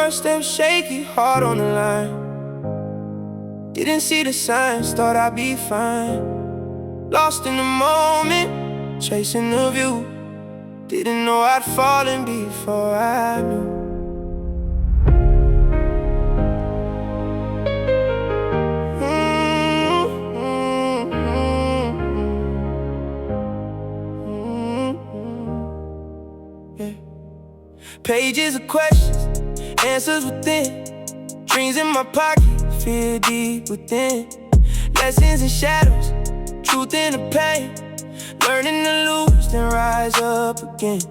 first step shaky, heart on the line. Didn't see the signs, thought I'd be fine. Lost in the moment, chasing the view. Didn't know I'd fallen before I knew. Pages of questions, answers within. Dreams in my pocket, fear deep within. Lessons in shadows, truth in the pain. Learning to lose, then rise up again.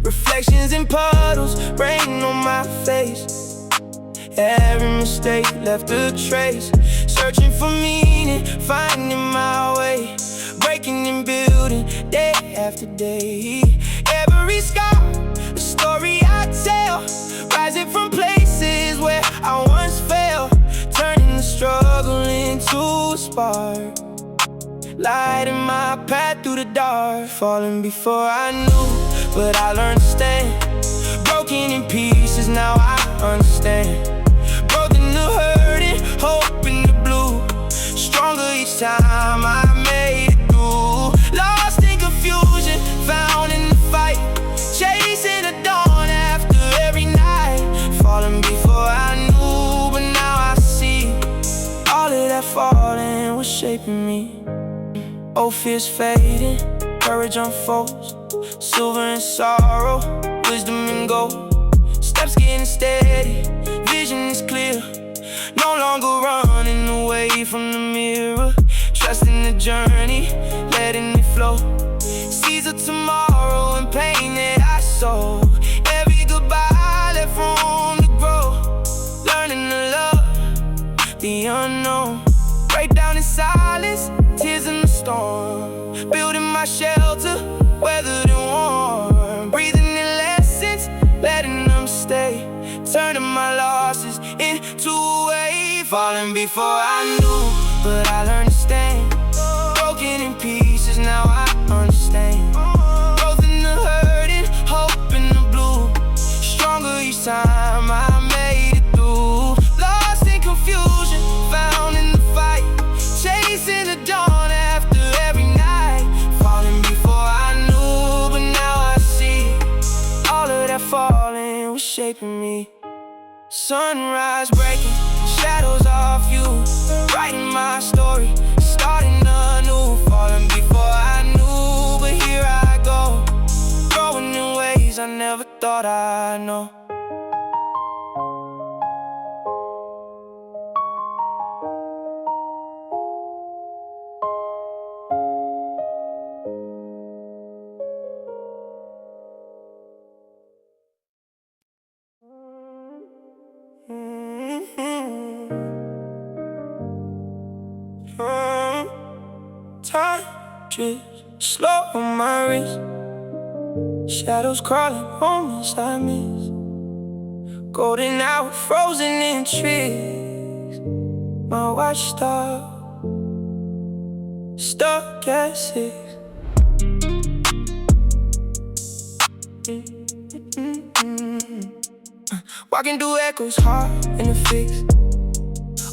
Reflections in puddles, rain on my face. Every mistake left a trace. Searching for meaning, finding my way. Breaking and building, day after day. Every scar, a story I tell. Rising from places where I once fell. Turning the struggle into a spark. Lighting my path through the dark. Falling before I knew, but I learned to stand. Broken in pieces, now I understand. Growth in the hurting, hope in the blue. Stronger each time I made it through. Lost in confusion, found in the fight. Chasing the dawn after every night. Falling before I knew, but now I see. All of that falling was shaping me. Old fears fading, courage unfolds. Silver and sorrow, wisdom and gold. Steps getting steady, vision is clear. No longer running away from the mirror. Trusting the journey, letting it flow. Seeds of tomorrow and pain that I sow. Every goodbye left room to grow. Learning to love the unknown. Break down in silence, tears in the storm. Building my shelter, weathered and warm. Breathing in lessons, letting them stay. Turning my losses into a wave. Falling before I knew, but I learned to stand. Broken in pieces, now I understand. Growth in the hurting, hope in the blue. Stronger each time I made it through. Lost in confusion, found in the fight. Chasing the dawn after every night. Falling before I knew, but now I see. All of that falling was shaping me. Sunrise breaking, shadows off you. Writing my story, starting anew. Falling before I knew, but here I go. Growing in ways I never thought I'd know. Time drifts slow on my wrist. Shadows crawling, moments I miss. Golden hour frozen in tricks. My watch stopped, stuck at 6. Walking through echoes, heart in a fix.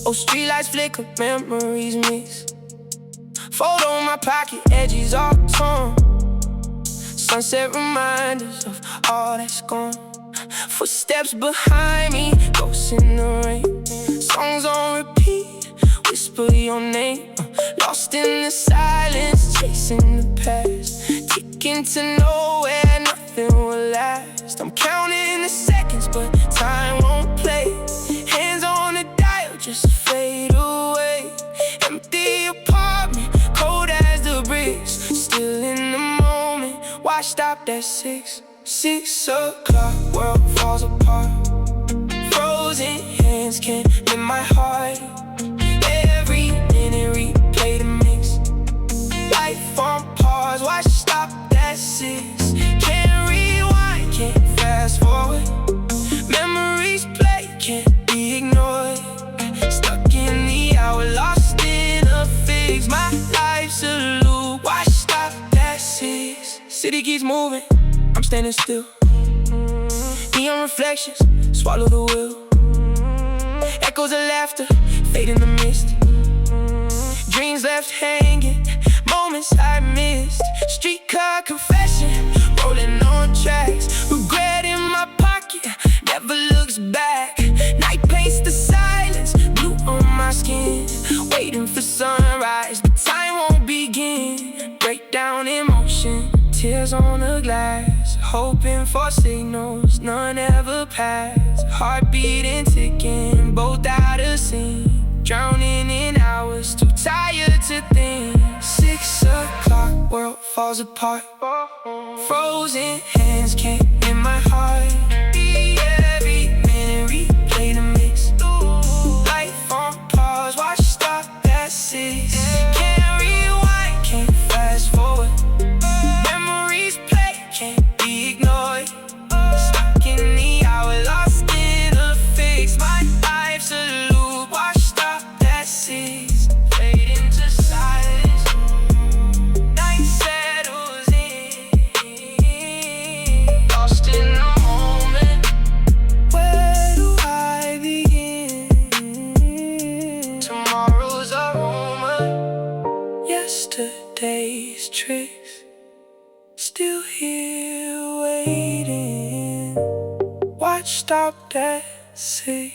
Oh, streetlights flicker, memories mix. Photo in my pocket, edges all torn. Sunset reminders of all that's gone. Footsteps behind me, ghosts in the rain. Songs on repeat, whisper your name. Lost in the silence, chasing the past. Ticking to nowhere, nothing will last. I'm counting the seconds, but time won't play. Hands on the dial, just fade away. Empty apartment, cold as the bricks. Still in the moment, watch stopped at 6. 6 o'clock, world falls apart. Frozen hands can't lift my heart. Every minute replay the mix. Life on pause, watch stopped at 6. Can't rewind, can't fast forward. Memories play, can't be ignored. Stuck in the hour, lost in a fix. My life's a loop, watch stopped at 6. City keeps moving, I'm standing still. Neon reflections, swallow the wheel. echoes of laughter fade in the mist. Dreams left hanging, moments I missed. Streetcar confession, rolling on tracks. Regret in my pocket, never looks back. Night paints the silence, blue on my skin. Waiting for sunrise, but time won't begin. Breakdown emotion, tears on the glass. Hoping for signals, none ever pass. Heart beating, ticking, both out of sync. Drowning in hours, too tired to think. 6 o'clock, world falls apart. Frozen hands can't in my heart. Every minute replay the mix. Life on pause, watch stop at 6. Can't rewind, can't fast forward. Memories play, can't be ignored. Stuck in the hour, lost in a fix. My life's a loop, watch stop at 6. Fade into silence. Night settles in. Lost in the moment. Where do I begin? Tomorrow's a rumor. Yesterday's tricks still here waiting. Watch stopped at 6.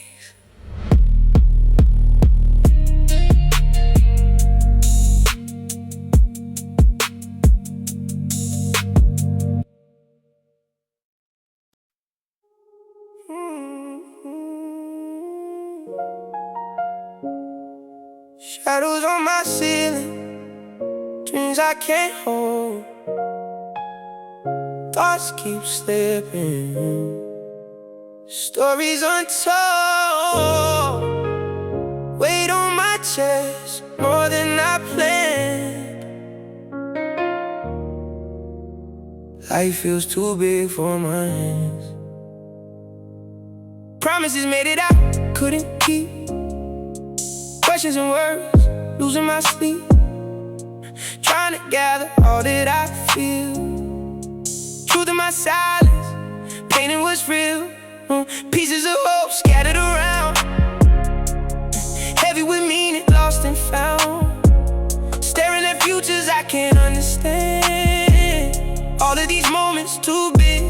Shadows on my ceiling, dreams I can't hold. Thoughts keep slipping, stories untold. Weight on my chest, more than I planned. Life feels too big for my hands. Promises made it out, couldn't keep. Questions and words, losing my sleep. Trying to gather all that I feel. Truth in my silence, painting what's real. Pieces of hope scattered around. Heavy with meaning, lost and found. Staring at futures I can't understand. All of these moments too big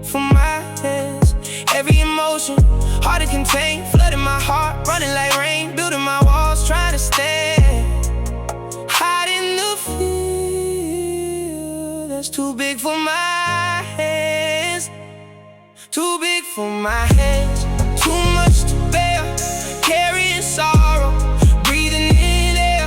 for my hands. Every emotion, hard to contain. Flooding my heart, running like rain. Building my walls, trying to stand. Hiding the fear that's too big for my hands. Too big for my hands. Too much to bear, carrying sorrow. Breathing in air,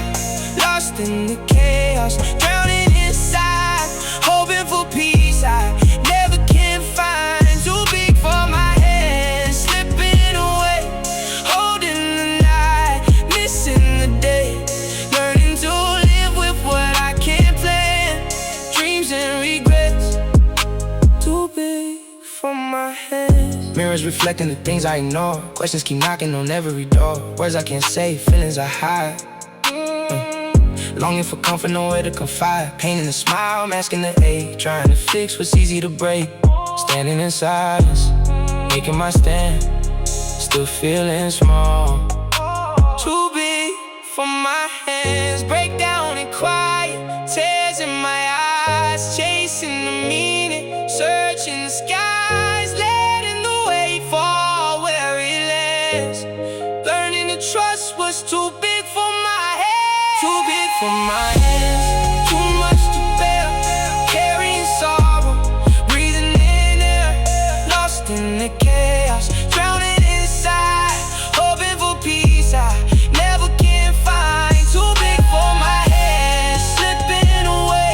lost in the chaos. Drowning inside, hoping for peace I never can find. Too big for my hands, slipping away. Holding the night, missing the day. Learning to live with what I can't plan. Dreams and regrets, too big for my hands. Mirrors reflecting the things I ignore. Questions keep knocking on every door. Words I can't say, feelings I hide. Longing for comfort, nowhere to confide. Pain in the smile, masking the ache. Trying to fix what's easy to break. Standing in silence, making my stand. Still feeling small. Too big for my hands. Break down and quiet, tears in my eyes. Chasing the meaning, searching the skies. Letting the weight fall where it lands. Learning to trust what's too big for my hands. Too big for my hands. Too much to bear, carrying sorrow. Breathing in air, lost in the chaos. Drowning inside, hoping for peace I never can find. Too big for my hands, slipping away.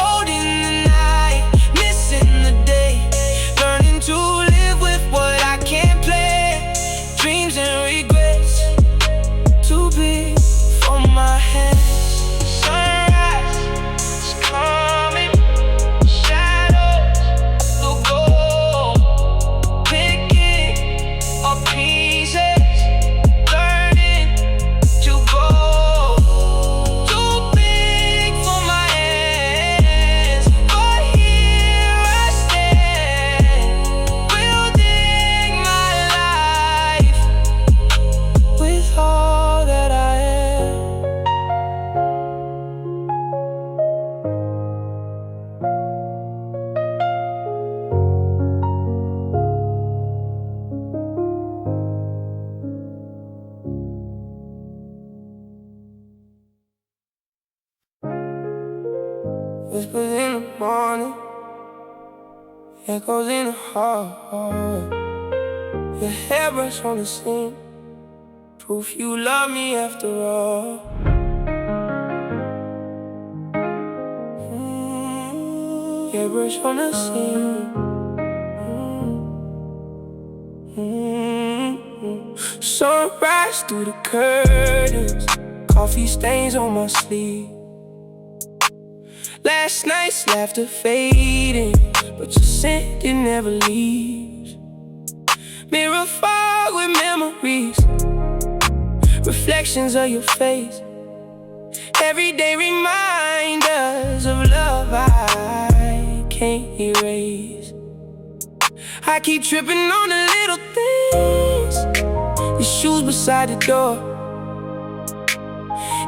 Holding the night, missing the day. Learning to live with what I can't play. Dreams and regrets, too big for my hands. Sunrise, Whispers in the morning, echoes in the heart. Your hairbrush on the scene, proof you love me after all. Hairbrush on the scene. Sunrise through the curtains, coffee stains on my sleeve. Last night's laughter fading, but your scent, it never leaves. Mirror fog with memories, reflections of your face. Everyday reminders of love I can't erase. I keep tripping on the little things, your shoes beside the door.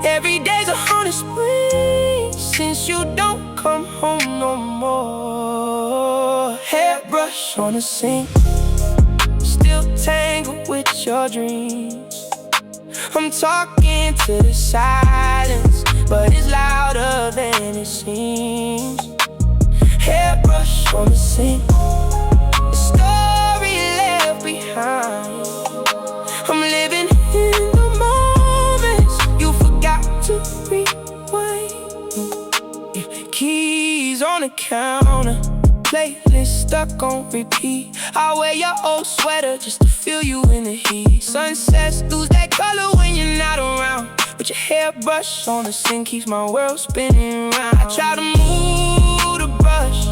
Every day's a haunted spring since you don't come home no more. Hairbrush on the sink, still tangled with your dreams. I'm talking to the silence, but it's louder than it seems. Hairbrush on the sink, the story left behind. I'm living in the moments you forgot to rewind. Keys on the counter, playlist stuck on repeat. I wear your old sweater just to feel you in the heat. Sunsets lose that color when you're not around, but your hairbrush on the sink keeps my world spinning round. I try to move the brush,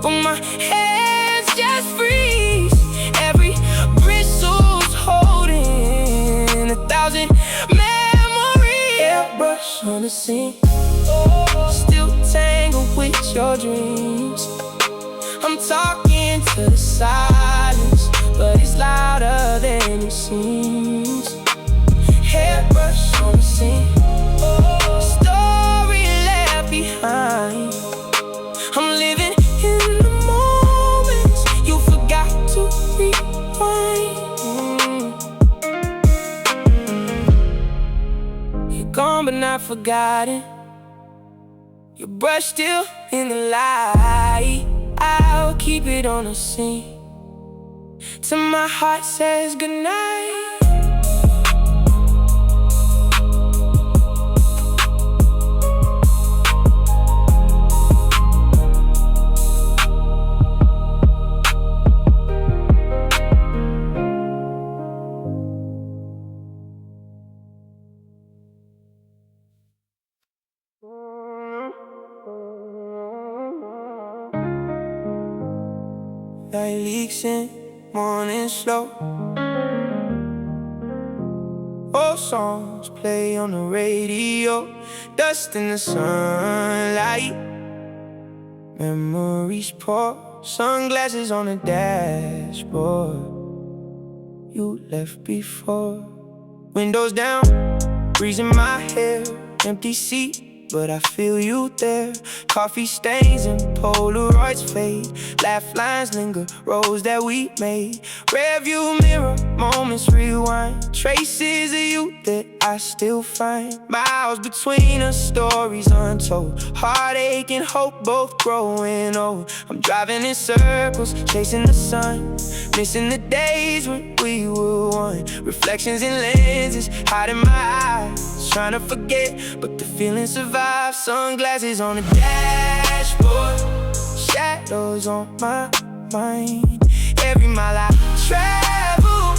but my hands just freeze. Every bristle's holding 1,000 memories. Hairbrush on the sink, still tangled with your dreams. I'm talking to the silence, but it's louder than it seems. Hairbrush on the sink, story left behind. I'm living in the moments you forgot to rewind. You're gone but not forgotten, your brush still in the light. I'll keep it on the scene till my heart says goodnight. Night leaks in, morning slow. Old songs play on the radio, dust in the sunlight. Memories pour, sunglasses on the dashboard. You left before. Windows down, breeze in my hair, empty seat, but I feel you there. Coffee stains and Polaroids fade, laugh lines linger, roads that we made. Rearview mirror, moments rewind, traces of you that I still find. Miles between us, stories untold, heartache and hope both growing old. I'm driving in circles, chasing the sun, missing the days when we were one. Reflections in lenses, hiding my eyes, trying to forget, but the feeling survives. Sunglasses on the dashboard, shadows on my mind. Every mile I travel,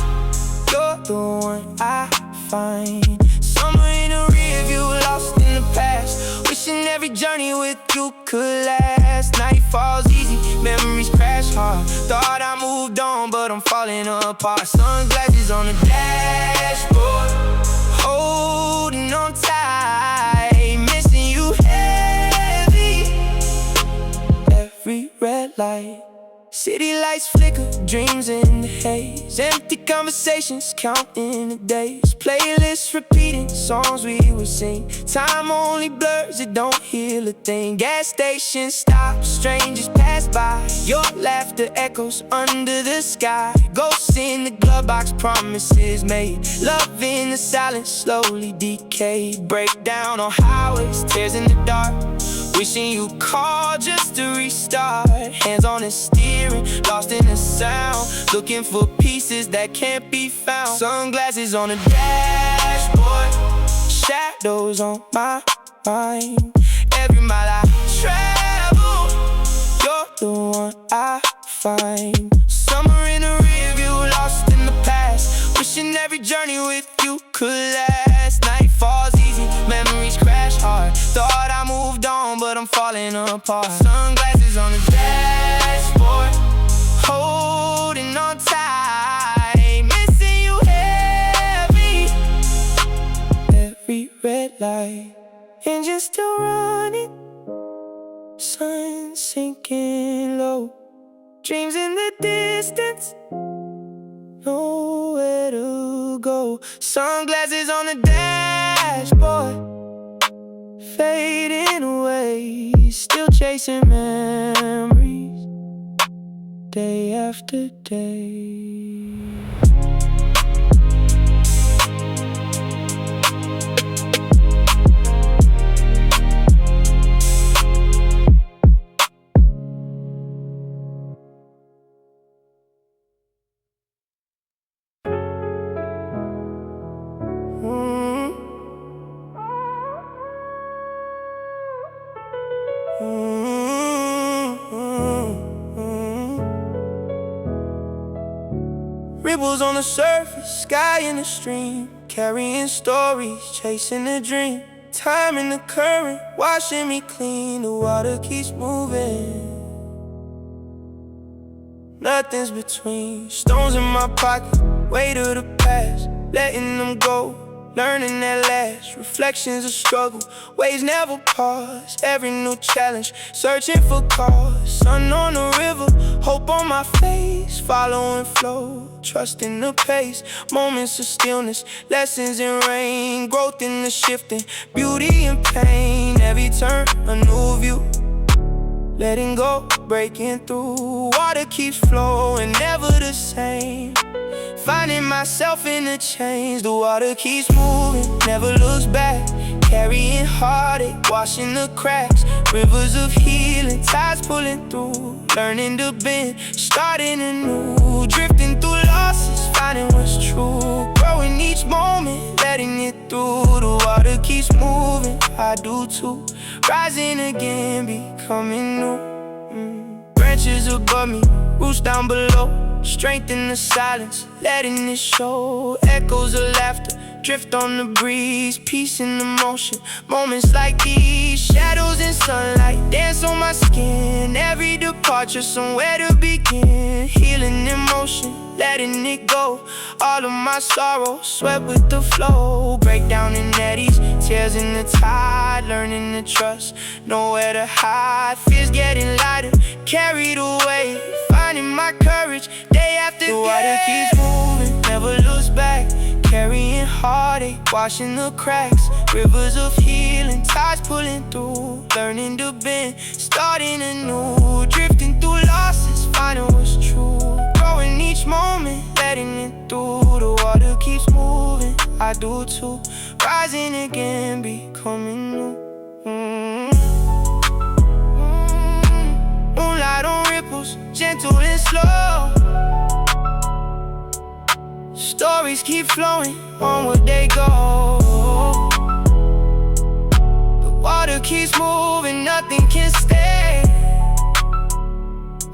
you're the one I find. Somewhere in the rear view, lost in the past, wishing every journey with you could last. Night falls easy, memories crash hard. Thought I moved on, but I'm falling apart. Sunglasses on the dashboard, holding on tight, missing you heavy. Every red light, city lights flicker, dreams in the haze. Empty conversations, counting the days. Playlists repeating, songs we would sing. Time only blurs, it don't heal a thing. Gas station stops, strangers pass by. Your laughter echoes under the sky. Ghosts in the glove box, promises made. Love in the silence, slowly decay. Breakdown on highways, tears in the dark. Wishing you called just to restart. Hands on the steering, lost in the sound, looking for pieces that can't be found. Sunglasses on the dashboard, shadows on my mind. Every mile I travel, you're the one I find. Summer in the rear view, lost in the past, wishing every journey with you could last. Night falls easy, memories crash hard. Thought I moved on, but I'm falling apart. Sunglasses on the dashboard, holding on tight, missing you heavy. Every red light, engine still running, sun sinking low. Dreams in the distance, nowhere to go. Sunglasses on the dashboard, fading away, still chasing memories, day after day. Ripples on the surface, sky in the stream, carrying stories, chasing a dream. Time in the current, washing me clean. The water keeps moving, nothing's between. Stones in my pocket, weight of the past, letting them go, learning that last. Reflections of struggle, waves never pause. Every new challenge, searching for cause. Sun on the river, hope on my face, following flow, trusting the pace. Moments of stillness, lessons in rain, growth in the shifting, beauty and pain. Every turn, a new view, letting go, breaking through. Water keeps flowing, never the same. Finding myself in the change. The water keeps moving, never looks back. Carrying heartache, washing the cracks. Rivers of healing, tides pulling through. Learning to bend, starting anew. Drifting through losses, finding what's true. Growing each moment, letting it through. The water keeps moving, I do too. Rising again, becoming new. Branches above me, roots down below. Strength in the silence, letting it show. Echoes of laughter, drift on the breeze. Peace in the motion, moments like these. Shadows in sunlight, dance on my skin. Every departure, somewhere to begin. Healing in motion, letting it go. All of my sorrow, sweat with the flow. Breakdown in eddies, tears in the tide. Learning to trust, nowhere to hide. Fears getting lighter, carried away. Finding my courage, day after day. The water keeps moving, never looks back. Carrying heartache, washing the cracks. Rivers of healing, tides pulling through. Learning to bend, starting anew. Drifting through losses, finding what's true. Growing each moment, letting it through. The water keeps moving, I do too. Rising again, becoming new. Moonlight on ripples, gentle and slow. Stories keep flowing, onward they go. The water keeps moving, nothing can stay.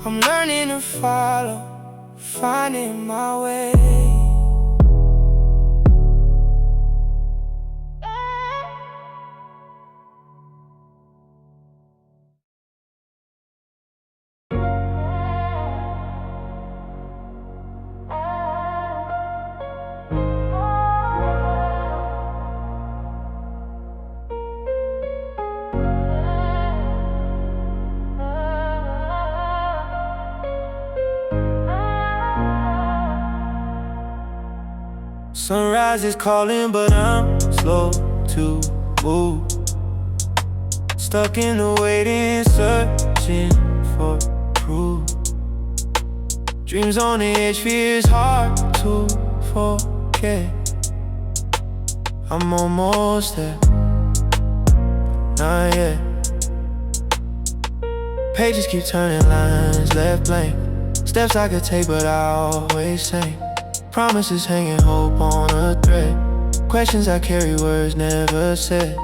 I'm learning to follow, finding my way. Sunrise is calling, but I'm slow to move. Stuck in the waiting, searching for proof. Dreams on the edge, fears hard to forget. I'm almost there, not yet. Pages keep turning, lines left blank. Steps I could take but I always take. Promises hanging, hope on a thread. Questions I carry, words never said.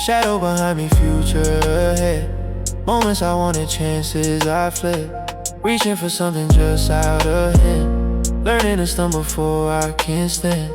Shadow behind me, future ahead. Moments I wanted, chances I fled. Reaching for something just out of hand. Learning to stumble before I can stand.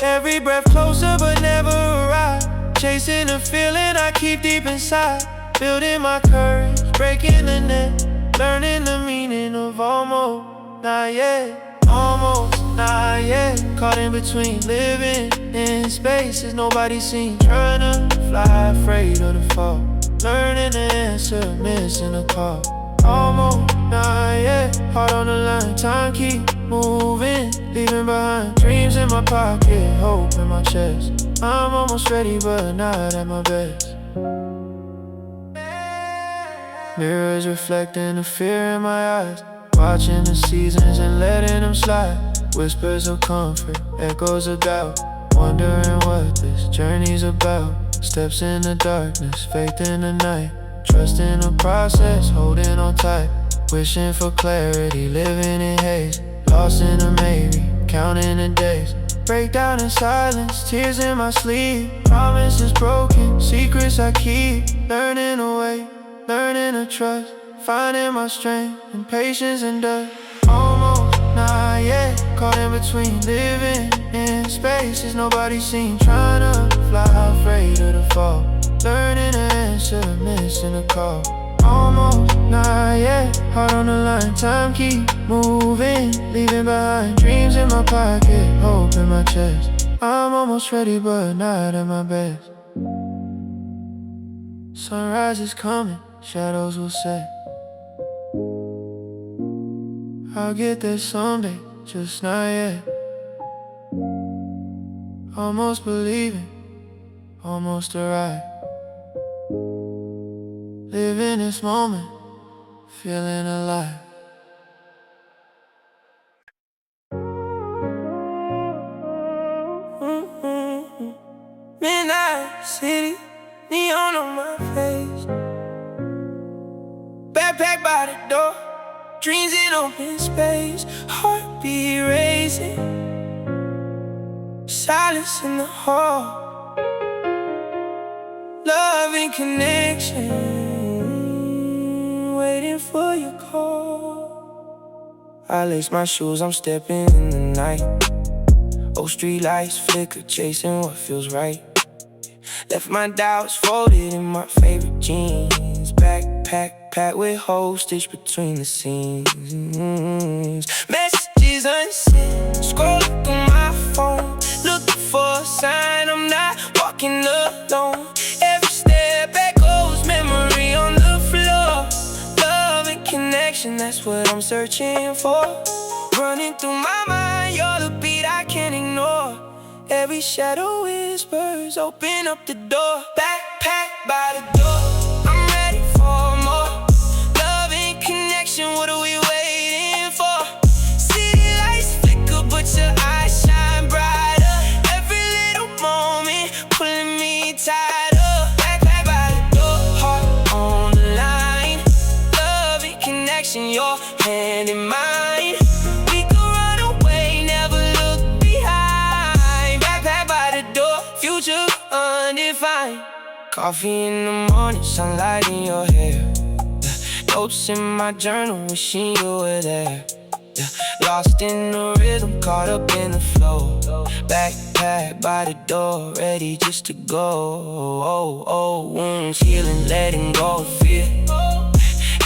Every breath closer but never arrive. Chasing a feeling I keep deep inside. Building my courage, breaking the net. Learning the meaning of almost not yet. Almost not yet. Caught in between, living in spaces nobody seen. Trying to fly, afraid of the fall. Learning the answer, missing the call. Almost not yet. Heart on the line, time keep moving. Leaving behind dreams in my pocket, hope in my chest. I'm almost ready but not at my best. Mirrors reflecting the fear in my eyes. Watching the seasons and letting them slide. Whispers of comfort, echoes of doubt. Wondering what this journey's about. Steps in the darkness, faith in the night. Trusting the process, holding on tight. Wishing for clarity, living in haze. Lost in a maybe, counting the days. Breakdown in silence, tears in my sleep. Promises broken, secrets I keep. Learning to wait, learning to trust. Finding my strength and patience and dust. Almost not yet. Caught in between, living in spaces nobody seen. Trying to fly, afraid of the fall. Learning to answer, missing the call. Almost not yet. Heart on the line, time keep moving. Leaving behind dreams in my pocket, hope in my chest. I'm almost ready but not at my best. Sunrise is coming, shadows will set. I'll get there someday, just not yet. Almost believing, almost arrived. Living this moment, feeling alive. Midnight city, neon on my face. Backpack by the door, dreams in open space. Heartbeat racing, silence in the hall. Love and connection, waiting for your call. I lace my shoes, I'm stepping in the night. Old street lights flicker, chasing what feels right. Left my doubts folded in my favorite jeans. Backpack packed with holes stitched between the seams. Messages unsent, scrolling through my phone, looking for a sign I'm not walking alone. Every step echoes memory on the floor. Love and connection, that's what I'm searching for. Running through my mind, you're the beat I can't ignore. Every shadow whispers, open up the door. Backpack by the door, I'm ready for more. Love and connection, what are we waiting for? City lights flicker, but your eyes shine brighter. Every little moment, pulling me tighter. Backpack by the door, heart on the line. Love and connection, your hand in mine. We could run away, never look behind. Backpack by the door, future undefined. Coffee in the morning, sunlight in your hair. Notes in my journal, wishing you were there. Lost in the rhythm, caught up in the flow. Backpack by the door, ready just to go. Wounds healing, letting go of fear.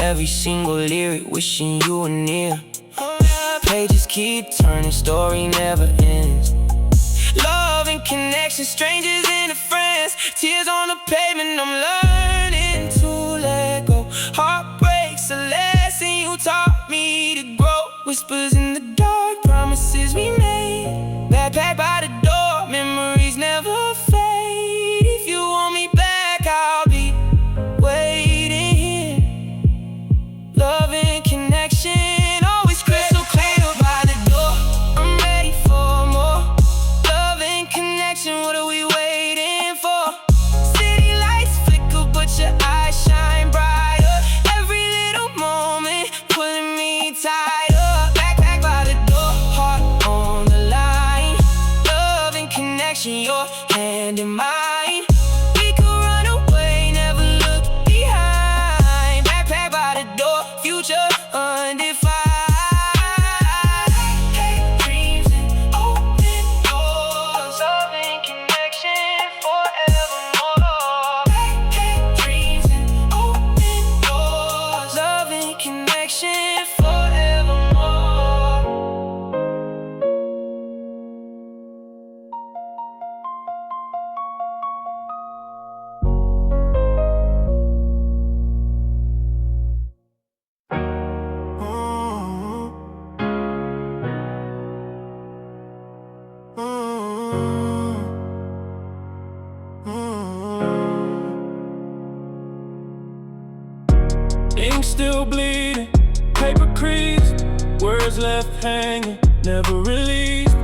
Every single lyric, wishing you were near. Pages keep turning, story never ends. Love and connection, strangers into friends. Tears on the pavement, I'm learning to let go. Heartbreak's a lesson you taught me to grow. Whispers in the dark, promises we made. Backpack by the door, memories never fade. If you want me back, I'll be waiting here. Love and connection, always crystal clear by the door. I'm ready for more. Love and connection, what are we waiting for? City lights flicker, but your eyes shine brighter. Every little still bleeding, paper creased, words left hanging, never released.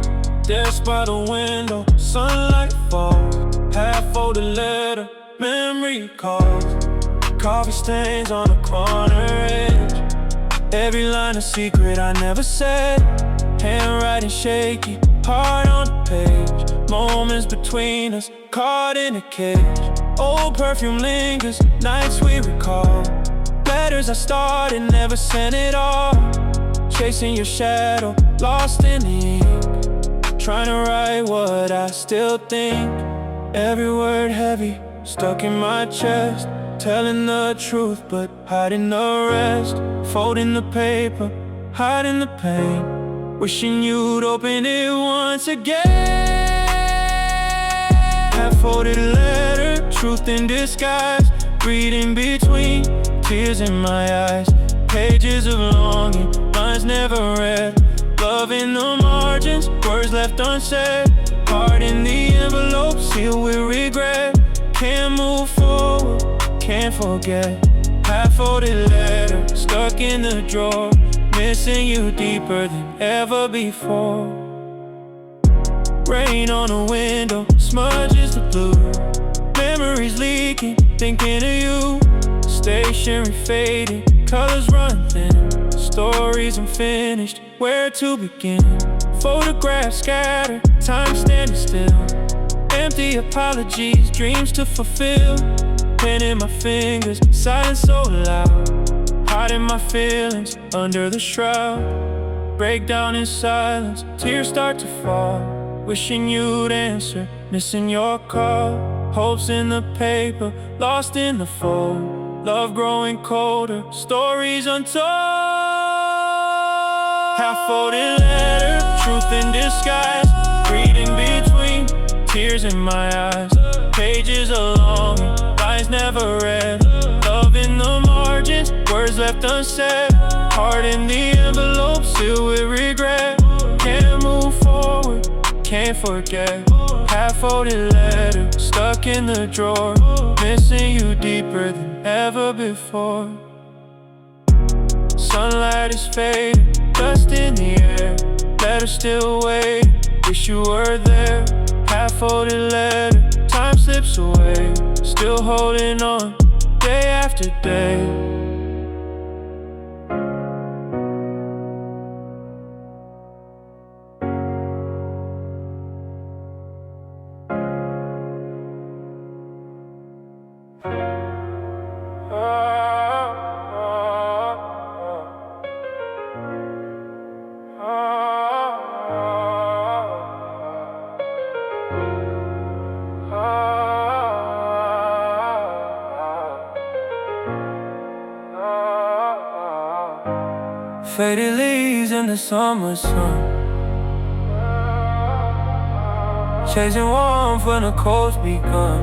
Desk by the window, sunlight falls, half-folded letter, memory calls. Coffee stains on the corner edge, every line a secret I never said. Handwriting shaky, heart on the page, moments between us, caught in a cage. Old perfume lingers, nights we recall. Letters I started, never sent it all. Chasing your shadow, lost in the ink, trying to write what I still think. Every word heavy, stuck in my chest, telling the truth but hiding the rest. Folding the paper, hiding the pain, wishing you'd open it once again. Half-folded letter, truth in disguise, reading between tears in my eyes. Pages of longing, lines never read, love in the margins, words left unsaid. Heart in the envelope, sealed with regret. Can't move forward, can't forget. Half-folded letter, stuck in the drawer, missing you deeper than ever before. Rain on the window, smudges the blue. Memories leaking, thinking of you. Stationery fading, colors run thin. Stories unfinished, where to begin? Photographs scattered, time standing still. Empty apologies, dreams to fulfill. Pen in my fingers, silence so loud, hiding my feelings under the shroud. Break down in silence, tears start to fall, wishing you'd answer, missing your call. Hopes in the paper, lost in the fold. Love growing colder, stories untold. Half-folded letter, truth in disguise, reading between tears in my eyes. Pages of longing, lines never read, love in the margins, words left unsaid. Heart in the envelope, sealed with regret. Can't move forward, can't forget. Half-folded letter, stuck in the drawer, missing you deeper than ever before. Sunlight is fading, dust in the air, letter still waiting, wish you were there. Half-folded letter, time slips away, still holding on, day after day. Faded leaves in the summer sun, chasing warmth when the cold's begun.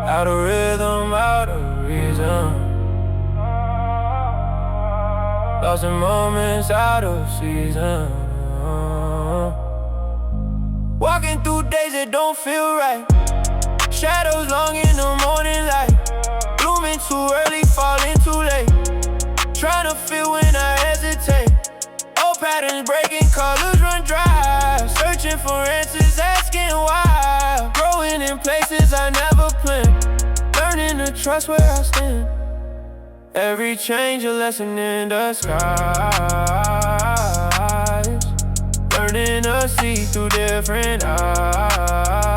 Out of rhythm, out of reason, lost in moments, out of season. Walking through days that don't feel right, shadows long in the morning light. Blooming too early, falling too late, trying to feel when I hesitate. Old patterns breaking, colors run dry, searching for answers, asking why. Growing in places I never planned, learning to trust where I stand. Every change a lesson in disguise, learning to see through different eyes.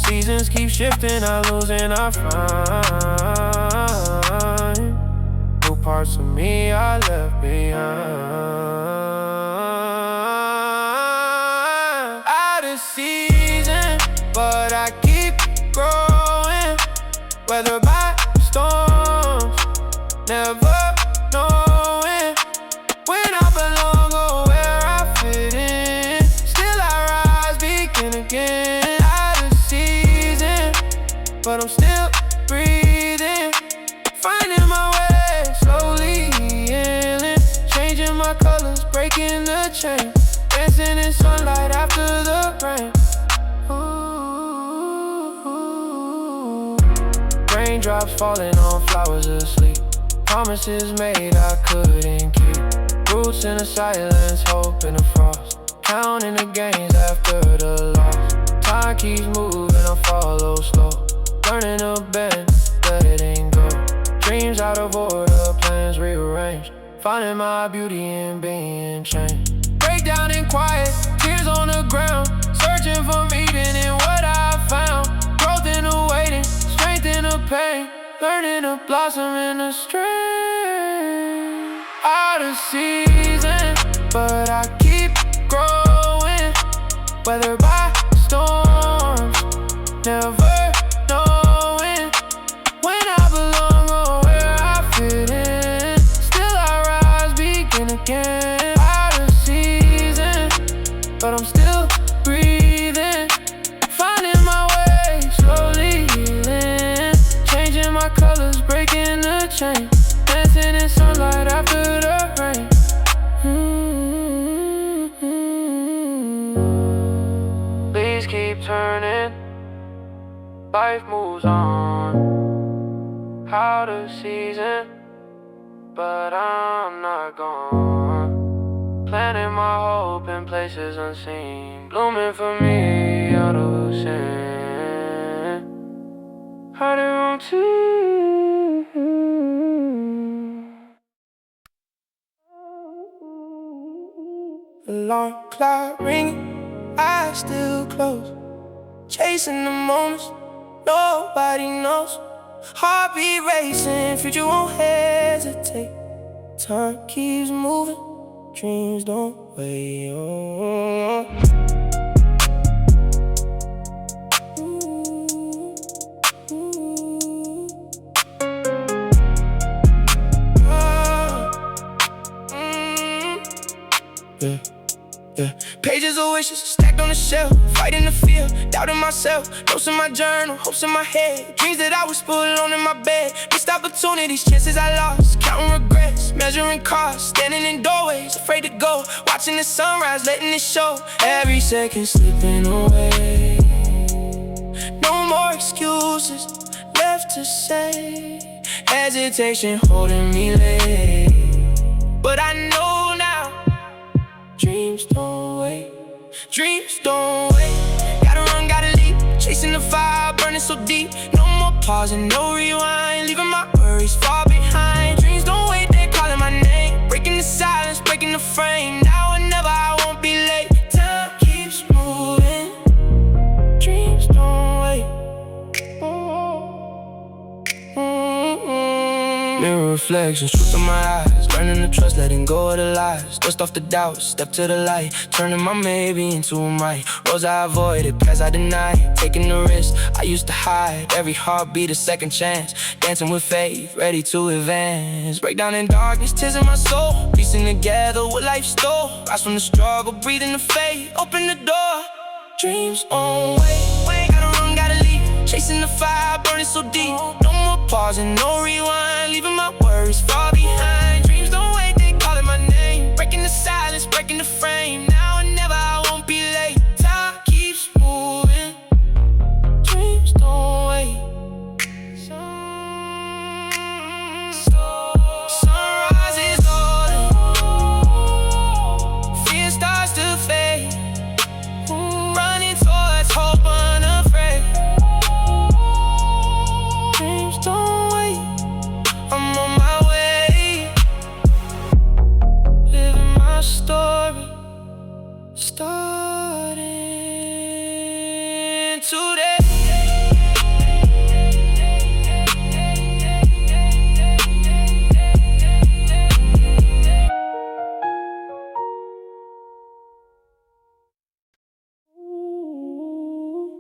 Seasons keep shifting, I lose and I find new parts of me I left behind. Out of season, but I keep growing, weather by storms, never knowing when I belong or where I fit in. Still I rise, begin again. But I'm still breathing, finding my way, slowly healing. Changing my colors, breaking the chain, dancing in sunlight after the rain. Ooh. Raindrops falling on flowers asleep. Promises made I couldn't keep. Roots in the silence, hope in the frost. Counting the gains after the loss. Time keeps moving, I follow slow. Learning to bend, letting go. Dreams out of order, plans rearranged. Finding my beauty in being changed. Breakdown in quiet, tears on the ground. Searching for meaning in what I found. Growth in the waiting, strength in the pain. Learning to blossom in the strain. Out of season, but I keep growing. Weathered by storms, never knowing when I belong or where I fit in. Still I rise, begin again. Out of season, but I'm still breathing. Finding my way, slowly healing. Changing my colors, breaking the chain. Dancing in sunlight after the rain. Please keep turning. Life moves on. Out of season, but I'm not gone. Planting my hope in places unseen. Blooming for me out of sin. Heard it wrong too. Alarm clock ringing, eyes still closed. Chasing the moments nobody knows. Heartbeat racing, future won't hesitate. Time keeps moving, dreams don't wait. Yeah. Pages of wishes stacked on the shelf. Fighting the field, doubting myself. Notes in my journal, hopes in my head. Dreams that I whisper alone in my bed. Missed opportunities, chances I lost. Counting regrets, measuring costs. Standing in doorways, afraid to go. Watching the sunrise, letting it show. Every second slipping away. No more excuses left to say. Hesitation holding me late. But I know now, dreams don't wait, dreams don't wait. Gotta run, gotta leave, chasing the fire, burning so deep. No more pausing, no rewind, leaving my worries far behind. Dreams don't wait, they're calling my name. Breaking the silence, breaking the frame. Now or never, I won't be late. Time keeps moving, dreams don't wait. Mirror reflections, truth in my eyes. Learning to trust, letting go of the lies. Dust off the doubts, step to the light. Turning my maybe into a might. Roads I avoided, paths I denied. Taking the risk I used to hide. Every heartbeat a second chance. Dancing with faith, ready to advance. Breakdown in darkness, tears in my soul. Piecing together what life stole. Rise from the struggle, breathing the faith. Open the door, dreams on way. Gotta run, gotta leave, chasing the fire, burning so deep. No more pausing, no rewind, leaving my worries far behind. Dreams don't wait, they calling my name. Breaking the silence, breaking the frame. Now or never, I won't be late. Time keeps moving, dreams don't wait. Sunrise is golden, fear starts to fade. Running towards hope unafraid. Dreams don't wait, I'm on my way. Living my story, starting today.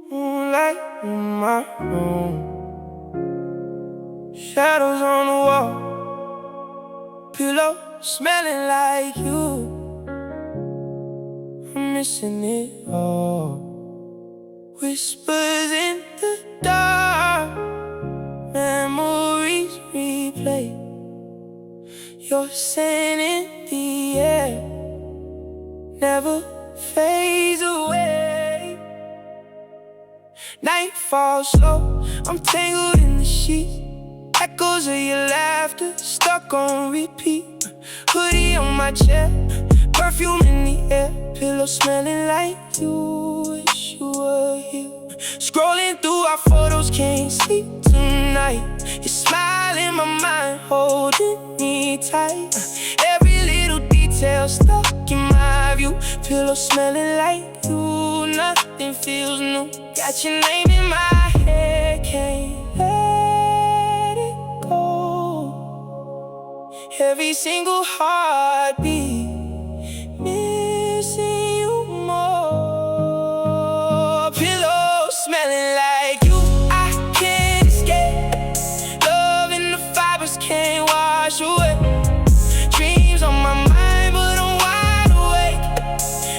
Moonlight in my room, shadows on the wall, pillow smelling like you. I'm missing it all. Whispers in the dark, memories replay. Your scent in the air never fades away. Night falls slow, I'm tangled in the sheets. Echoes of your laughter stuck on repeat. Hoodie on my chair, perfume in the air, pillow smelling like you. Wish you were here. Scrolling through our photos, can't sleep tonight. Your smile in my mind, holding me tight. Every little detail stuck in my view. Pillow smelling like you, nothing feels new. Got your name in my head, can't let it go. Every single heartbeat, missing you more. Pillow smelling like you, I can't escape. Love in the fibers can't wash away. Dreams on my mind, but I'm wide awake.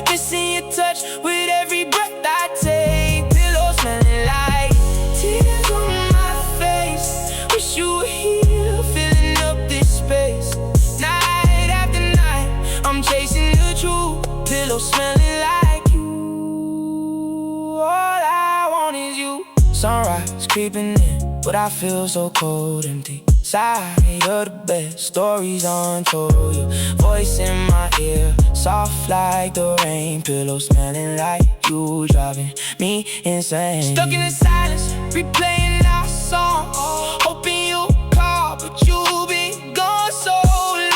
Missing your touch with every breath I take. Pillow smelling like tears on my face. Wish you were here, filling up this space. Night after night, I'm chasing the truth. Pillow smelling like you. All I want is you. Sunrise creeping in, but I feel so cold and deep. Side of the bed, stories untold. Your voice in my ear, soft like the rain. Pillow smelling like you, driving me insane. Stuck in the silence, replaying our song. Hoping you'll call, but you've been gone so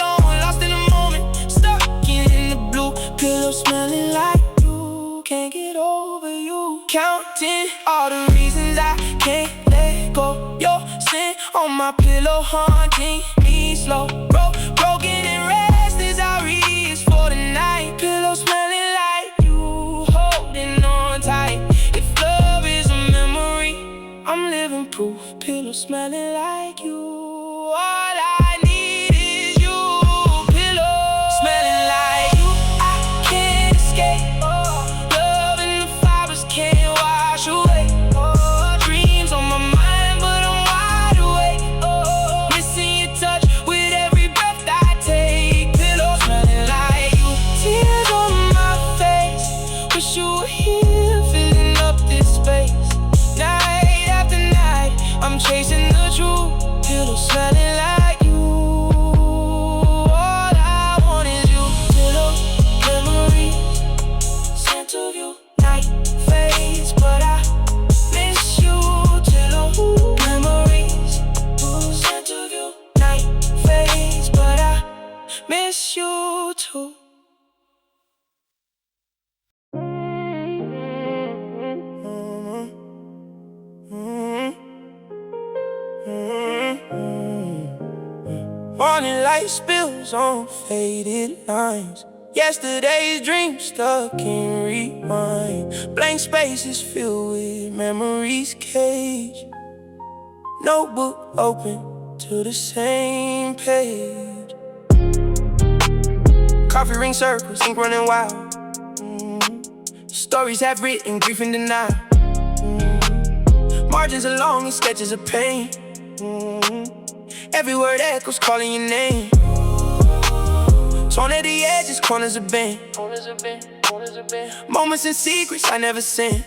long. Lost in the moment, stuck in the blue. Pillow smelling like you, can't get over you. Counting all the reasons I can't let go. Your scent on my pillow, haunting me slow. Broken and restless, I reach for the night. Pillow smelling like you, holding on tight. If love is a memory, I'm living proof. Pillow smelling like you. All I need is you. Pillow smelling like you, I can't escape. Love in the fibers can't wash away. Dreams on my mind, but I'm wide awake. Missing your touch with every breath I take. Pillow smelling like you, tears on my face. Wish you were here, filling up this space. Night after night, I'm chasing the truth. Pillow smelling like you. All I want is you. Pillow memories, scent of you. Night fades, but I miss you. Pillow memories, scent of you. Night fades, but I miss you too. Morning light spills on faded lines. Yesterday's dreams stuck in rewind. Blank spaces filled with memories cage. Notebook open to the same page. Coffee ring circles, ink running wild. Stories half written, grief and denial. Margins are long and sketches of pain. Every word echoes calling your name. Torn at the edges, corners of bend. Moments and secrets I never sent.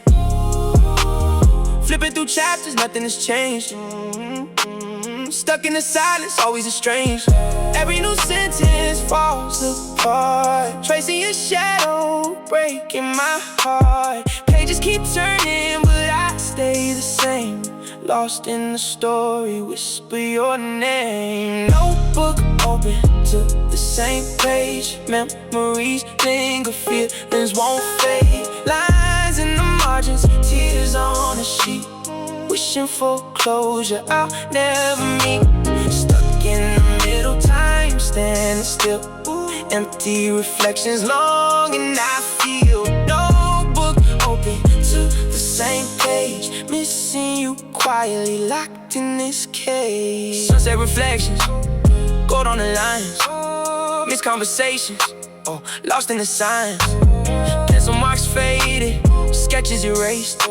Flipping through chapters, nothing has changed. Stuck in the silence, always estranged. Every new sentence falls apart. Tracing your shadow, breaking my heart. Pages keep turning, but I stay the same. Lost in the story, whisper your name. Notebook open to the same page. Memories linger, feelings won't fade. Lines in the margins, tears on a sheet. Wishing for closure, I'll never meet. Stuck in the middle, time standing still. Empty reflections long and I feel. Notebook open to the same page. Missing you quietly, locked in this cage. Sunset reflections, gold on the lines. Missed conversations, lost in the signs. Pencil marks faded, sketches erased.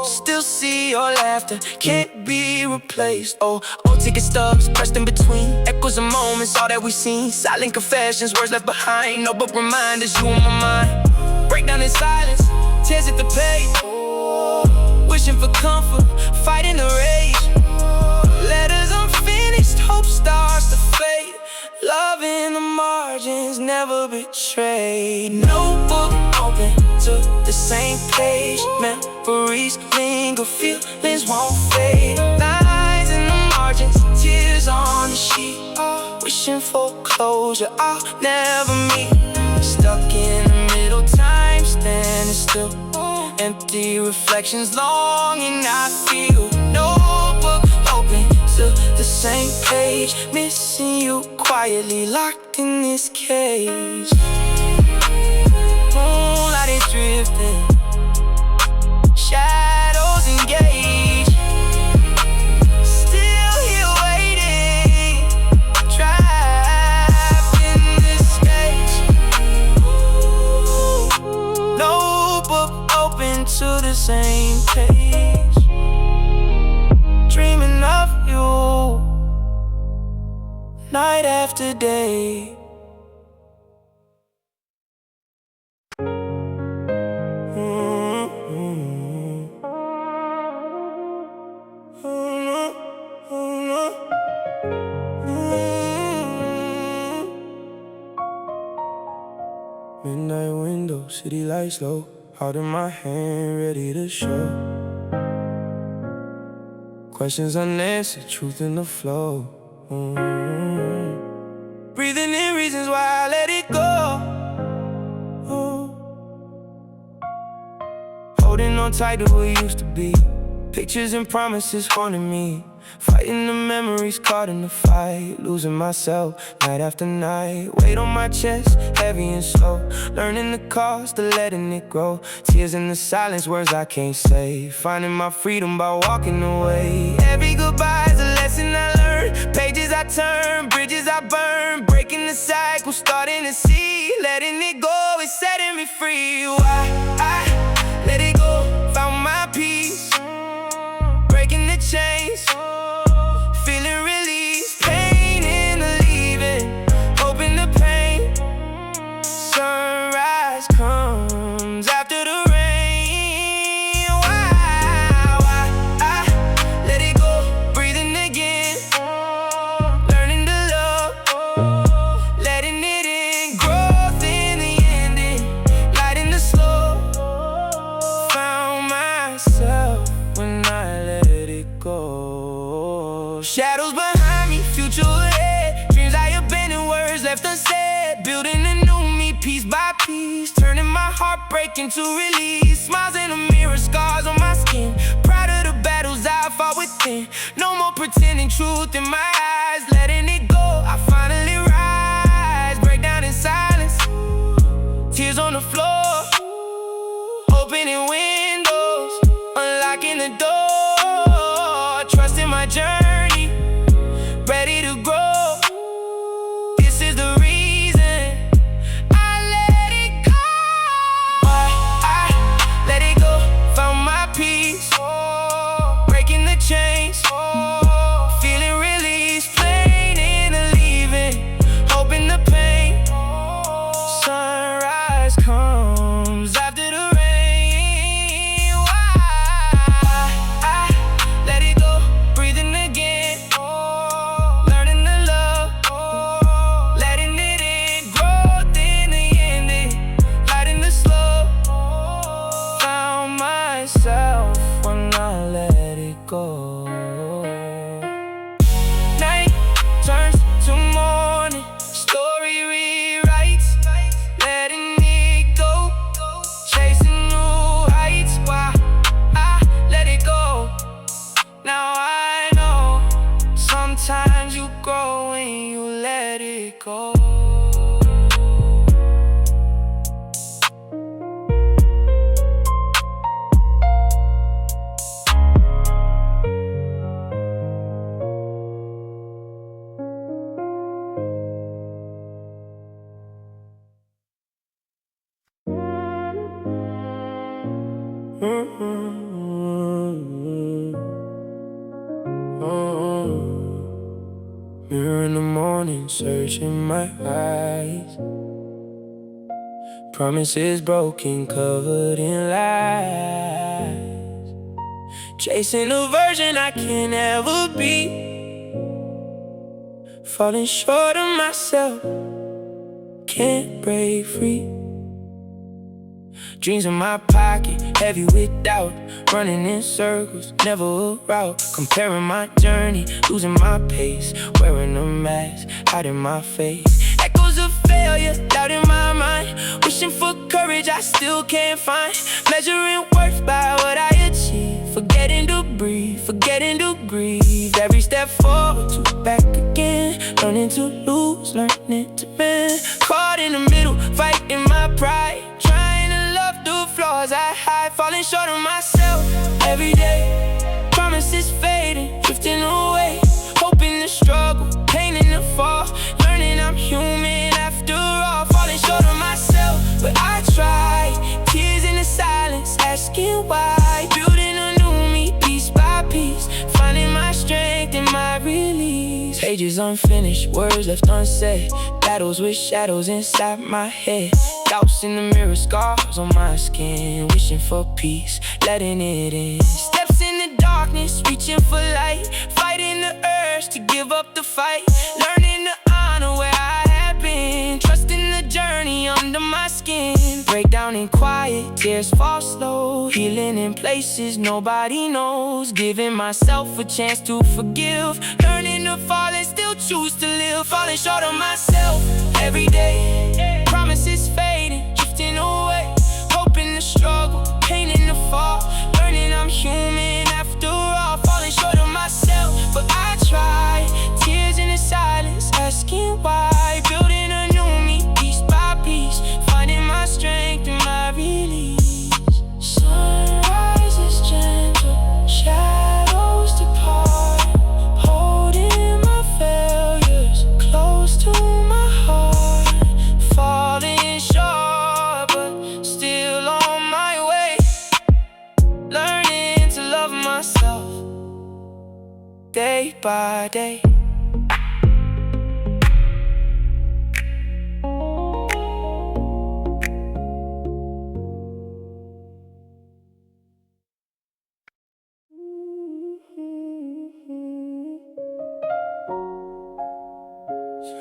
Still see your laughter, can't be replaced. Old ticket stubs, pressed in between. Echoes of moments, all that we've seen. Silent confessions, words left behind. Notebook reminders, you on my mind. Break down in silence, tears at the page. Wishing for comfort, fighting the rage. Letters unfinished. never betrayed. Notebook open to the same page. Memories linger, feelings won't fade. Lines in the margins, tears on the sheet. Wishing for closure, I'll never meet. Stuck in the middle, time standing still. Empty reflections, longing I feel. Notebook open to the same page. Missing you quietly, locked in this cage. Moonlight is drifting, shadows engage. Still here waiting, trapped in this cage. Notebook open to the same page. Dreaming of you, night after day. Midnight window, city lights low, heart in my hand, ready to show. Questions unanswered, truth in the flow. Breathing in reasons why I let it go. Holding on tight to who it used to be. Pictures and promises haunting me. Fighting the memories caught in the fight. Losing myself night after night. Weight on my chest, heavy and slow. Learning the cost of letting it grow. Tears in the silence, words I can't say. Finding my freedom by walking away. Every goodbye's a lesson I learned. Pages I turn, bridges I burn. Breaking the cycle, starting to see. Letting it go is setting me free. Why I let it go, found my peace. Breaking the chains, feeling release. Pain in the leaving, hoping the pain. Sunrise comes after the rain. Why I let it go, breathing again. Learning to love, letting it in. Growth in the ending, light in the slow. Found myself when I let it go. Shadows behind me, future ahead. Dreams I abandoned, words left unsaid. Building a new me, piece by piece. Turning my heartbreak into release. Smiles in the mirror, scars on my skin. Proud of the battles I fought within. No more pretending, truth in my eyes. Letting it go, I finally rise. Break down in silence, tears on the floor. Opening windows, unlocking the door. Trusting my journey, ready to grow. This is the reason I let it go. I let it go, found my peace. Breaking the chains, feeling release. Plain in the leaving, hoping the pain. Sunrise comes after the rain. Why I let it go, breathing again. Learning to love, letting it in. Growth in the ending, light in the slow. Found myself when I let it go. Night turns to morning, story rewrites. Letting it go, chasing new heights. Why I let it go, now I know. Sometimes you grow when you let it go. Mirror in the morning, searching my eyes. Promises broken, covered in lies. Chasing a version I can never be. Falling short of myself, can't break free. Dreams in my pocket, heavy with doubt, running in circles, never a route. Comparing my journey, losing my pace, wearing a mask, hiding my face. Echoes of failure, doubt in my mind, wishing for courage I still can't find. Measuring worth by what I achieve, forgetting to breathe, forgetting to grieve. Every step forward, two back again, learning to lose, learning to bend. Caught in the middle, fighting my pride, trying to love the flaws I hide, falling short of myself every day. Promises fading, drifting away, hoping the struggle, pain in the fall, learning I'm human after all. Falling short of myself, but I try. Tears in the silence, asking why. Building a new me, piece by piece, finding my strength and my release. Pages unfinished, words left unsaid, battles with shadows inside my head. Doubts in the mirror, scars on my skin, wishing for peace, letting it in. Steps in the darkness, reaching for light, fighting the urge to give up the fight. Learning to honor where I have been, trusting the journey under my skin. Break down in quiet, tears fall slow, healing in places nobody knows. Giving myself a chance to forgive, learning to fall and still choose to live. Falling short of myself every day, promises fading, drifting away, hoping the struggle, pain in the fall, learning I'm human after all. Falling short of myself, but I try. Tears in the silence, asking why. Building a new me, piece by piece, finding my strength and my release. Sunrise is gentle, shadows depart, holding my failures close to my heart. Falling short, but still on my way, learning to love myself day by day.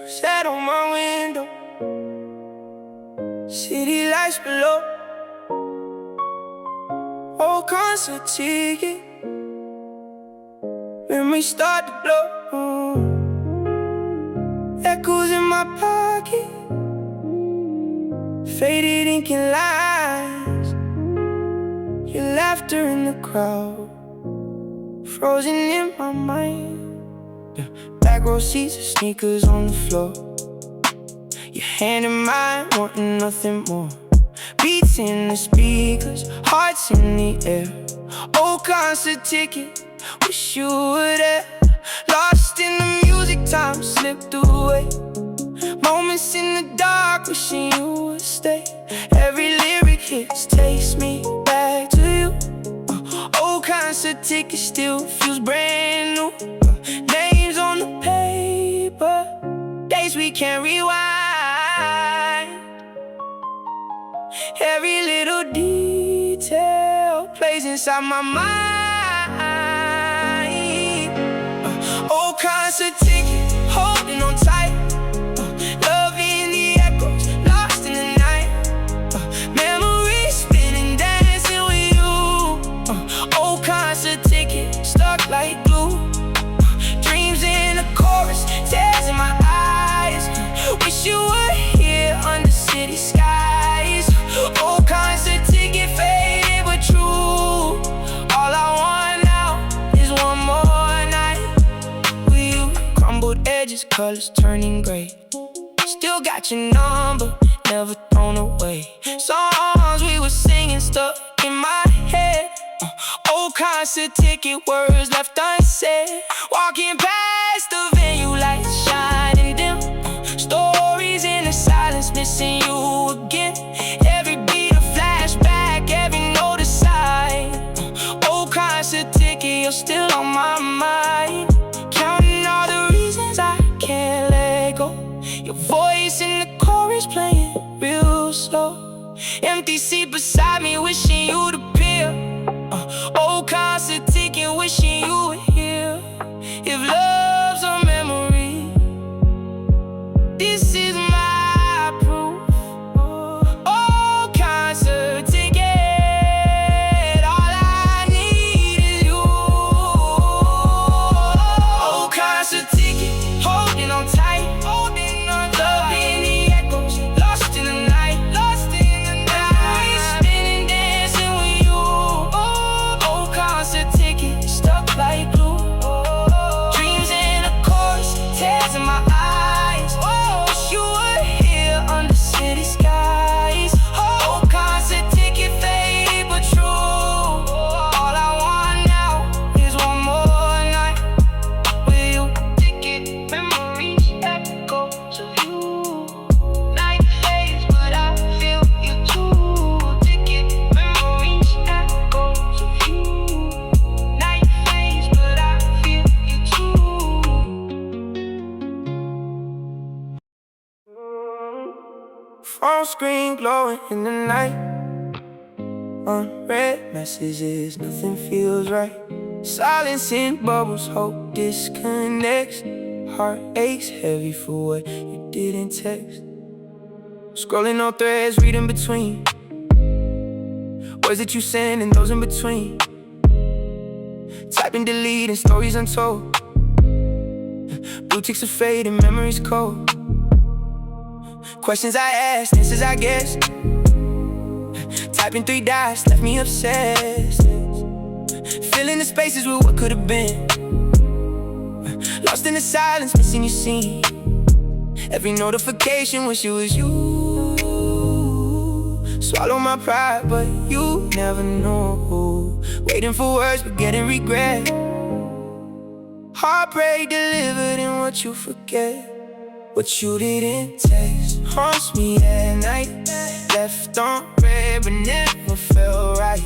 Sat on my window, city lights below, old concert ticket, memories start to blow. Echoes in my pocket, faded ink and lines, your laughter in the crowd, frozen in my mind. Back row seats and sneakers on the floor, your hand in mine, wanting nothing more. Beats in the speakers, hearts in the air, old concert ticket, wish you were there. Lost in the music, time slipped away, moments in the dark, wishing you would stay. Every lyric hits, takes me back to you. Old concert ticket still feels brand new. Names on the paper, days we can't rewind. Every little detail plays inside my mind. Old concert ticket, holding on tight, loving the echoes, lost in the night. Memories spinning, dancing with you. Old concert ticket, stuck like glue. Dreams in the chorus, tears in my eyes. Wish you were here under city skies. Old concert ticket, faded but true. All I want now is one more night with you. Crumbled edges, colors turning gray, still got your number, never thrown away. Songs we were singing stuck in my head. Old concert ticket, words left unsaid. Walking past the venue, lights shining dim. Stories in the silence, missing you again. Every beat a flashback, every note a sign. Old concert ticket, you're still on my mind. Counting all the reasons I can't let go. Your voice in the chorus playing real slow. Empty seat beside me, wishing you'd appear. Old concert ticket, wishing you were here. If love's a memory, this is my proof. screen glowing in the night. Unread messages, nothing feels right. Silence in bubbles, hope disconnects. Heart aches heavy for what you didn't text. Scrolling on threads, reading between words that you send and those in between. Typing, deleting, stories untold. Blue ticks are fading, memories cold. Questions I asked, answers I guessed. Typing 3 dots, left me obsessed. Filling the spaces with what could have been. Lost in the silence, missing your scene. Every notification, wish it was you. Swallow my pride, but you never know. Waiting for words, but getting regret. Heartbreak delivered in what you forget. What you didn't text haunts me at night. Left on red, but never felt right.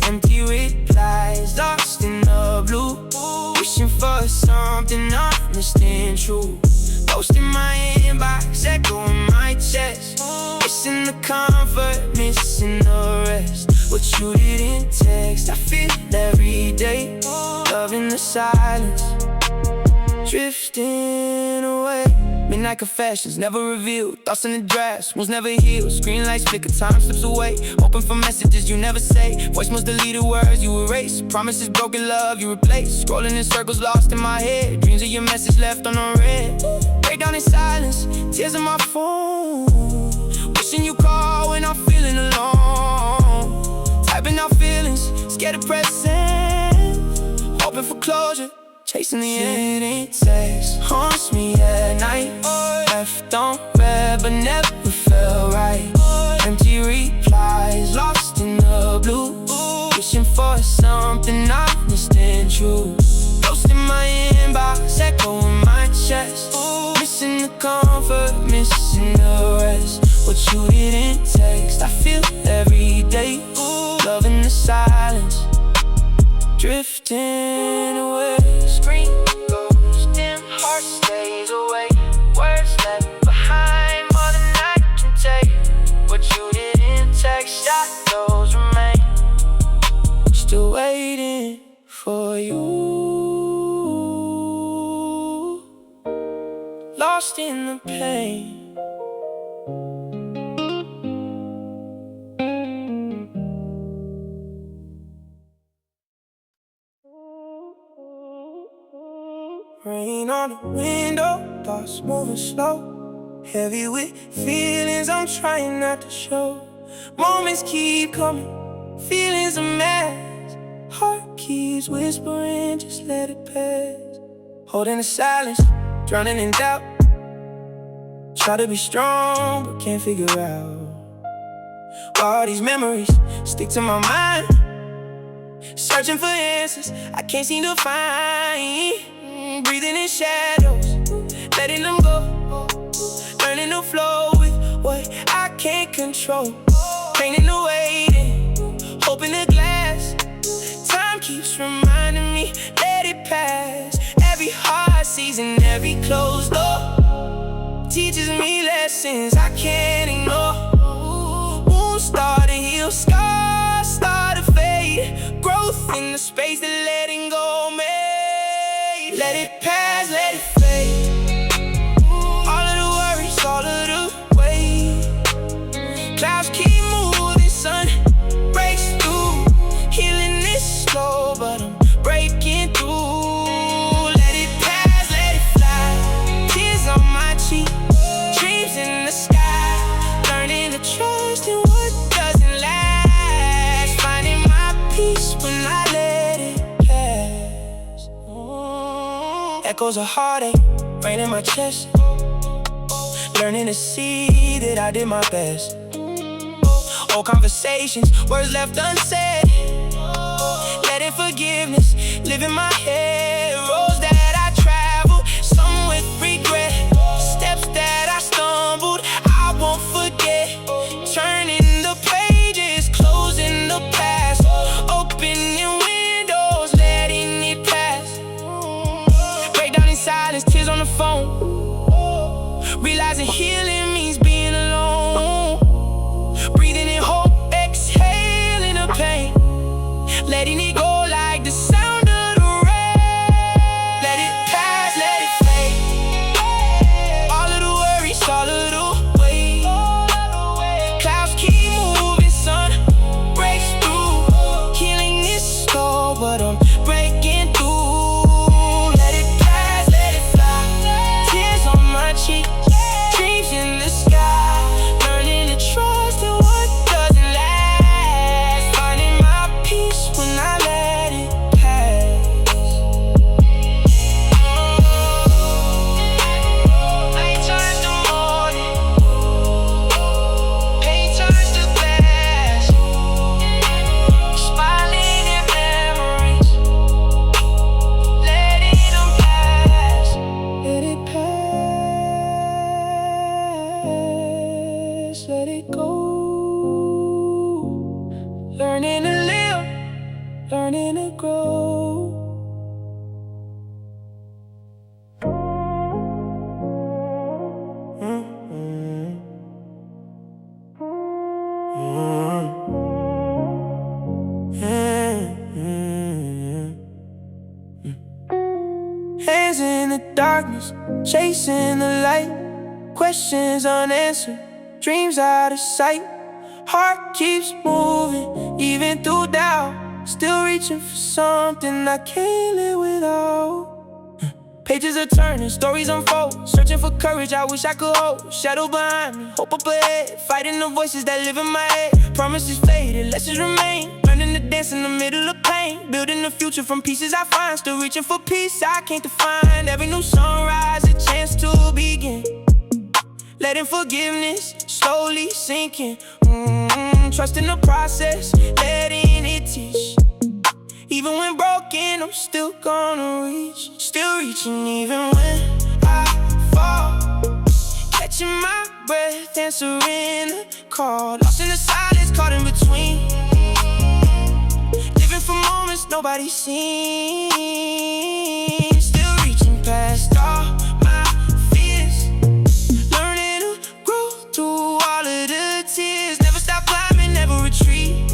Empty replies, lost in the blue. Wishing for something honest and true. Ghost in my inbox, echo in my chest. Missing the comfort, missing the rest. What you didn't text, I feel every day. Loving the silence, drifting away. Midnight confessions, never revealed. Thoughts in the drafts, wounds never healed. Screen lights flicker, time slips away. Hoping for messages you never say. Voicemails deleted, words you erase. Promises broken, love you replace. Scrolling in circles, lost in my head. Dreams of your message left unread. Break down in silence, tears on my phone. Wishing you call when I'm feeling alone. Typing out feelings, scared of pressing. Hoping for closure, chasing the end. Text haunts me at night. Left on red, but never felt right. Empty replies, lost in the blue. Wishing for something honest and true. Ghost in my inbox, echo in my chest. Missing the comfort, missing the rest. What you didn't text, I feel every day. Loving the silence, drifting away. Screen goes dim, heart stays away. Words left behind, more than I can take. What you didn't text, shadows remain. Still waiting for you. Lost in the pain. Rain on the window, thoughts moving slow. Heavy with feelings I'm trying not to show. Moments keep coming, feelings a mess. Heart keeps whispering, just let it pass. Holding the silence, drowning in doubt. Try to be strong, but can't figure out why all these memories stick to my mind. Searching for answers I can't seem to find. Breathing in shadows, letting them go. Learning to flow with what I can't control. Painting the waiting, hoping the glass. Time keeps reminding me, let it pass. Every hard season, every closed door teaches me lessons I can't ignore. Wounds start to heal, scars start to fade. Growth in the space that letting go made. Let it pass, let it fade. All of the worries, all of the weight. Clouds keep moving, sun breaks through. Healing is slow, but I'm breaking through. Let it pass, let it fly. Tears on my cheek, dreams in the sky. Learning to trust in what doesn't last. Finding my peace when I let it pass. Echoes of heartache, rain in my chest. Learning to see that I did my best. Old conversations, words left unsaid. Letting forgiveness live in my head. Roads that I traveled, some with regret. Steps that I stumbled, I won't forget. Turning the pages, closing the past. Opening windows, letting it pass. Break down in silence, tears on the phone. Realizing healing means being alone. Hands in the darkness, chasing the light. Questions unanswered, dreams out of sight. Heart keeps moving, even through doubt. Still reaching for something I can't live without. Pages are turning, stories unfold. Searching for courage, I wish I could hold. Shadow behind me, hope up ahead. Fighting the voices that live in my head. Promises faded, lessons remain. Learning to dance in the middle of pain. Building the future from pieces I find. Still reaching for peace I can't define. Every new sunrise, a chance to begin. Letting forgiveness slowly sinking. Trusting the process, letting it teach. Even when broken, I'm still gonna reach. Still reaching even when I fall. Catching my breath, answering the call. Lost in the silence, caught in between. Living for moments nobody's seen. Still reaching past all my fears. Learning to grow through all of the tears. Never stop climbing, never retreat.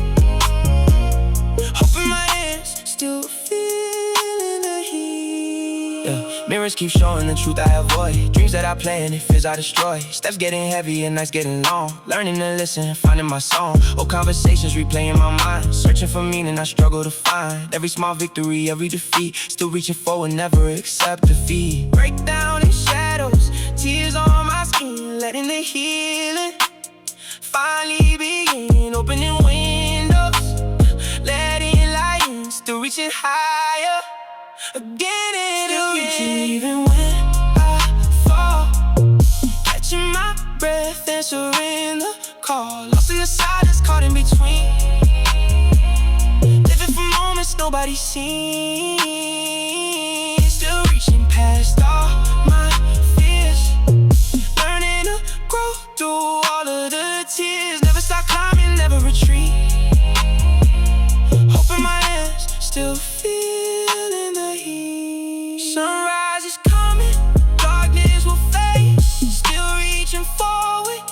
Hope in my hands, still feeling the heat. Yeah. Mirrors keep showing the truth I avoid. Dreams that I plan and fears I destroy. Steps getting heavy and nights getting long. Learning to listen, finding my song. Old conversations replaying my mind. Searching for meaning I struggle to find. Every small victory, every defeat. Still reaching forward, never accept defeat. Break down in shadows, tears on my skin. Letting the healing finally begin. Opening windows, letting light in. Still reaching higher, again and again. Even when I fall, catching my breath, answering the call. Lost in the silence, caught in between. Living for moments nobody's seen. Still reaching past all my fears. Learning to grow through all of the tears. Never stop climbing, never retreat. Hope in my hands, still feeling the heat. Sunrise is coming, darkness will fade. Still reaching forward,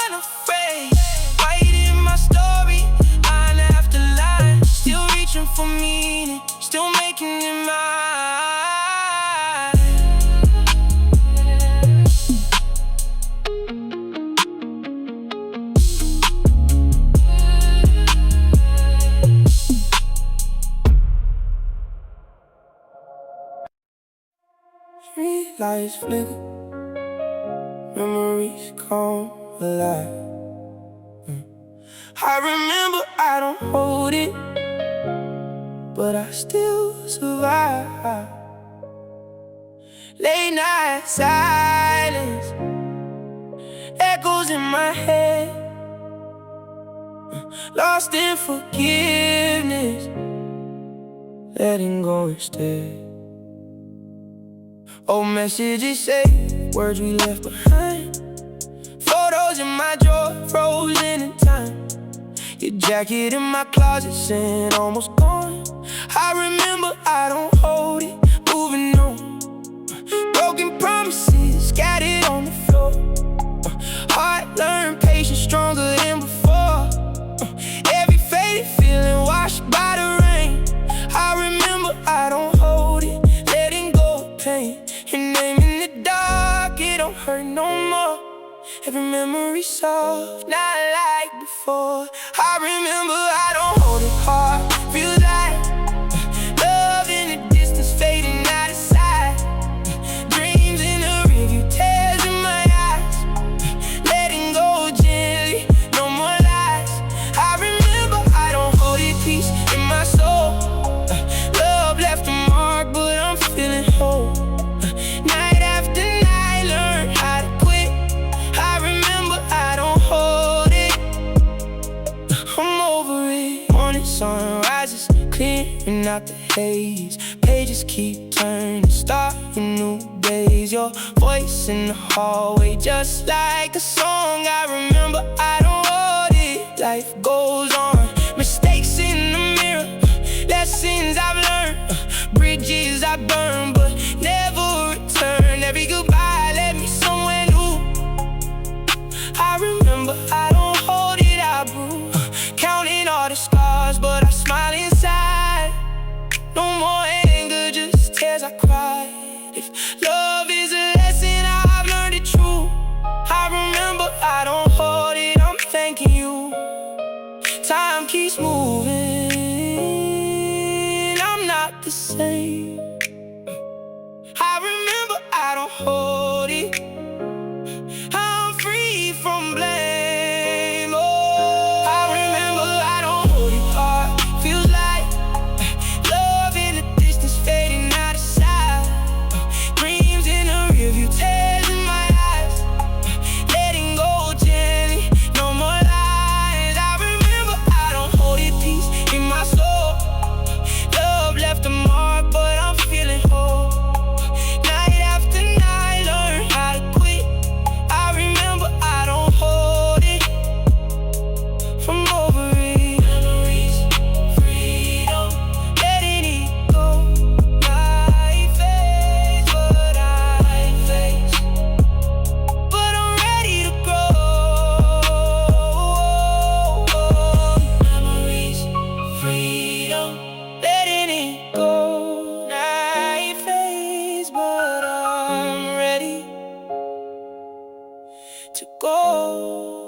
unafraid. Writing my story, line after line. Still reaching for meaning, still making it mine. Street lights flicker, memories come alive. I remember I don't hold it, but I still survive. Late night silence, echoes in my head. Lost in forgiveness, letting go instead. Old messages say words we left behind. Photos in my drawer, frozen in time. Your jacket in my closet, saying almost gone. I remember I don't hold it, moving on. Broken promises scattered on the floor. Heart learned patience stronger than before. Every faded feeling washed by the rain. I remember I don't hold it, letting go of pain. Your name in the dark, it don't hurt no more. Every memory soft, not like before. I remember I don't hold it hard. Feels like love in the distance, fading out of sight. Dreams in the rearview, tears in my eyes. Letting go gently, no more lies. I remember I don't hold it, peace in my soul. Love left a mark, but I'm feeling whole. Night after night, learn how to quit. I remember I don't hold it, I'm over it. Morning sun rises, clearing out the haze. Pages keep turning, starting new days. Your voice in the hallway, just like a song. I remember I don't hold it, life goes on. Mistakes in the mirror, lessons I've learned. Bridges I burn, but never return. Every goodbye led me somewhere new. I remember I don't hold it, I brew. Counting all the scars, but I smile inside. No more anger, just tears I cry. life. Love is a lesson, I've learned it true. I remember, I don't hold it, I'm thanking you. Time keeps moving, I'm not the same. I remember, I don't hold it, I'm free from blame. Oh, I remember, I don't hold it. Heart feels like love in the distance, fading out of sight. Dreams in the rearview, tears in my eyes. Letting go gently, no more lies. I remember, I don't hold it. Peace in my soul. Love left a mark, but I'm feeling whole. Night after night, learn how to quit. I remember, I don't hold it. From over it, memories, freedom, letting it go. Life fades, but I face. But I'm ready to grow. Memories, freedom, letting it go. Night fades, but I'm ready to go.